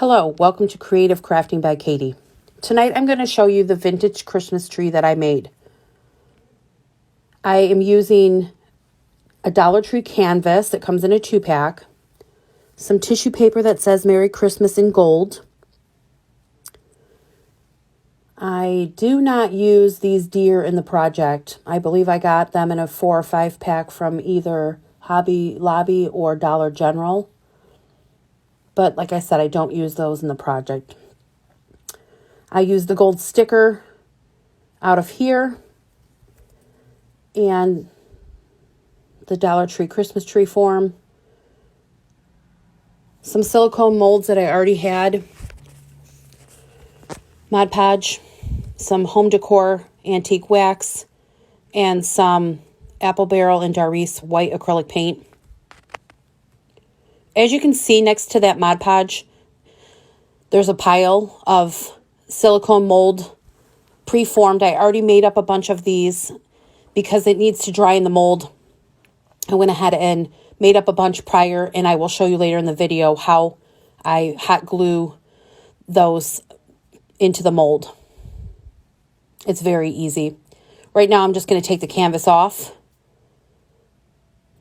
Hello, welcome to Creative Crafting by Katie. Tonight I'm going to show you the vintage Christmas tree that I made. I am using a Dollar Tree canvas that comes in a 2-pack, some tissue paper that says Merry Christmas in gold. I do not use these deer in the project. I believe I got them in a 4 or 5-pack from either Hobby Lobby or Dollar General. But like I said, I don't use those in the project. I use the gold sticker out of here and the Dollar Tree Christmas tree form. Some silicone molds that I already had. Mod Podge, some home decor antique wax, and some Apple Barrel and Doris white acrylic paint. As you can see next to that Mod Podge, there's a pile of silicone mold pre-formed. I already made up a bunch of these because it needs to dry in the mold. I went ahead and made up a bunch prior, and I will show you later in the video how I hot glue those into the mold. It's very easy. Right now I'm just going to take the canvas off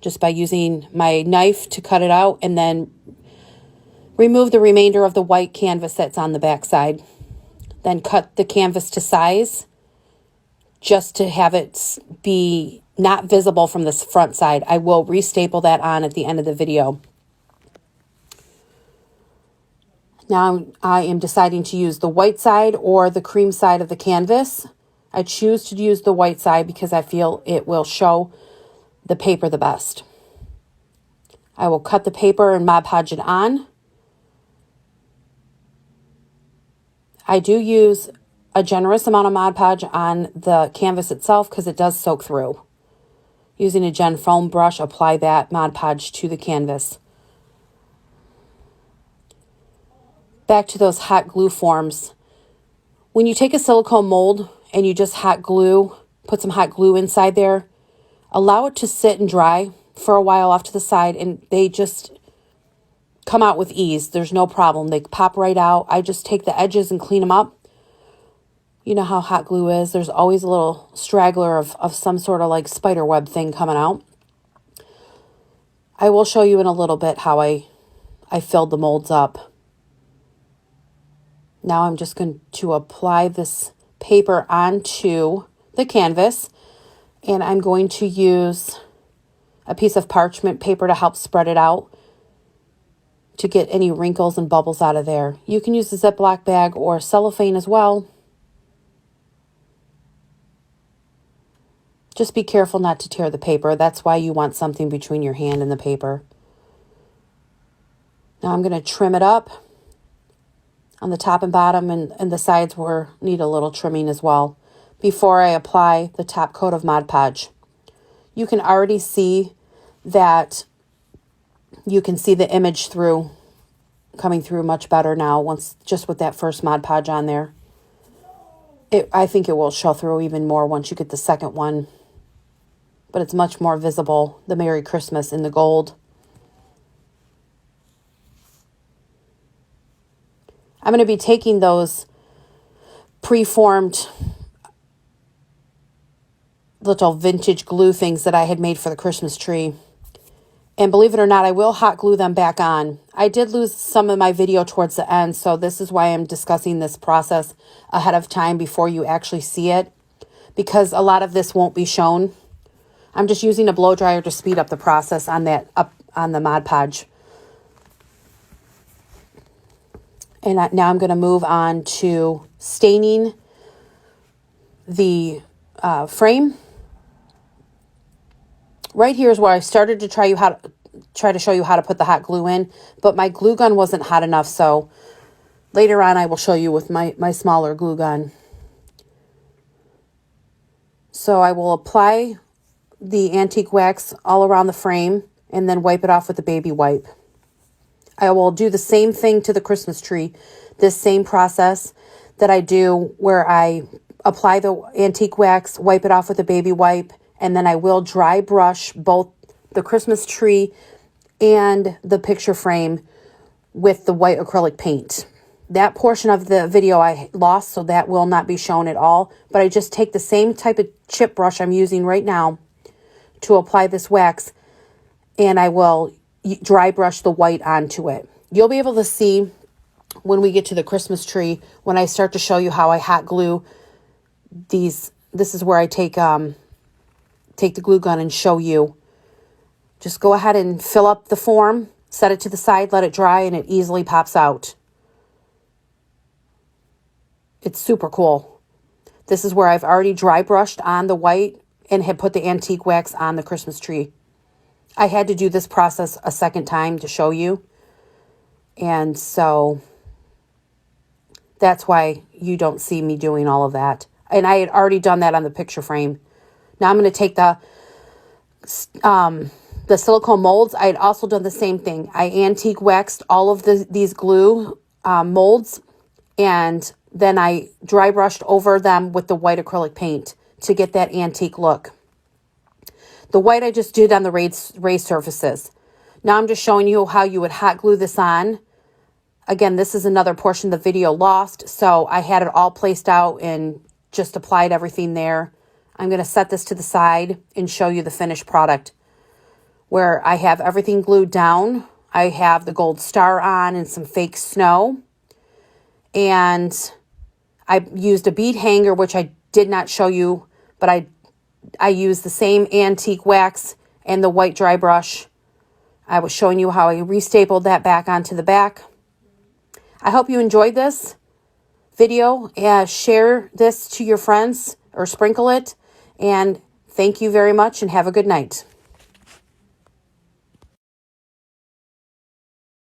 just by using my knife to cut it out, and then remove the remainder of the white canvas that's on the back side. Then cut the canvas to size just to have it be not visible from this front side. I will restaple that on at the end of the video. Now I am deciding to use the white side or the cream side of the canvas. I choose to use the white side because I feel it will show the paper the best. I will cut the paper and Mod Podge it on. I do use a generous amount of Mod Podge on the canvas itself because it does soak through. Using a Gen Foam brush, apply that Mod Podge to the canvas. Back to those hot glue forms. When you take a silicone mold and you just hot glue, put some hot glue inside there, allow it to sit and dry for a while off to the side, and they just come out with ease. There's no problem. They pop right out. I just take the edges and clean them up. You know how hot glue is. There's always a little straggler of some sort of like spider web thing coming out. I will show you in a little bit how I filled the molds up. Now I'm just going to apply this paper onto the canvas, and I'm going to use a piece of parchment paper to help spread it out to get any wrinkles and bubbles out of there. You can use a Ziploc bag or cellophane as well. Just be careful not to tear the paper. That's why you want something between your hand and the paper. Now I'm going to trim it up on the top and bottom, and the sides need a little trimming as well before I apply the top coat of Mod Podge. You can already see that you can see the image coming through much better now just with that first Mod Podge on there. I think it will show through even more once you get the second one. But it's much more visible, the Merry Christmas in the gold. I'm going to be taking those pre-formed little vintage glue things that I had made for the Christmas tree. And believe it or not, I will hot glue them back on. I did lose some of my video towards the end, so this is why I'm discussing this process ahead of time before you actually see it, because a lot of this won't be shown. I'm just using a blow dryer to speed up the process on the Mod Podge. And now I'm going to move on to staining the frame. Right here is where I started to try to show you how to put the hot glue in, but my glue gun wasn't hot enough, so later on I will show you with my smaller glue gun. So I will apply the antique wax all around the frame and then wipe it off with a baby wipe. I will do the same thing to the Christmas tree, this same process that I do where I apply the antique wax, wipe it off with a baby wipe, and then I will dry brush both the Christmas tree and the picture frame with the white acrylic paint. that portion of the video I lost, so that will not be shown at all. But I just take the same type of chip brush I'm using right now to apply this wax, and I will dry brush the white onto it. You'll be able to see when we get to the Christmas tree, when I start to show you how I hot glue these. This is where I take the glue gun and show you. Just go ahead and fill up the form, set it to the side, let it dry, and it easily pops out. It's super cool. This is where I've already dry brushed on the white and had put the antique wax on the Christmas tree. I had to do this process a second time to show you. And so that's why you don't see me doing all of that. And I had already done that on the picture frame. Now I'm going to take the silicone molds. I had also done the same thing. I antique waxed all of these glue molds, and then I dry brushed over them with the white acrylic paint to get that antique look. The white I just did on the raised surfaces. Now I'm just showing you how you would hot glue this on. Again, this is another portion of the video lost, so I had it all placed out and just applied everything there. I'm going to set this to the side and show you the finished product, where I have everything glued down. I have the gold star on and some fake snow. And I used a bead hanger, which I did not show you, but I used the same antique wax and the white dry brush. I was showing you how I restapled that back onto the back. I hope you enjoyed this video. Share this to your friends or sprinkle it. And thank you very much and have a good night.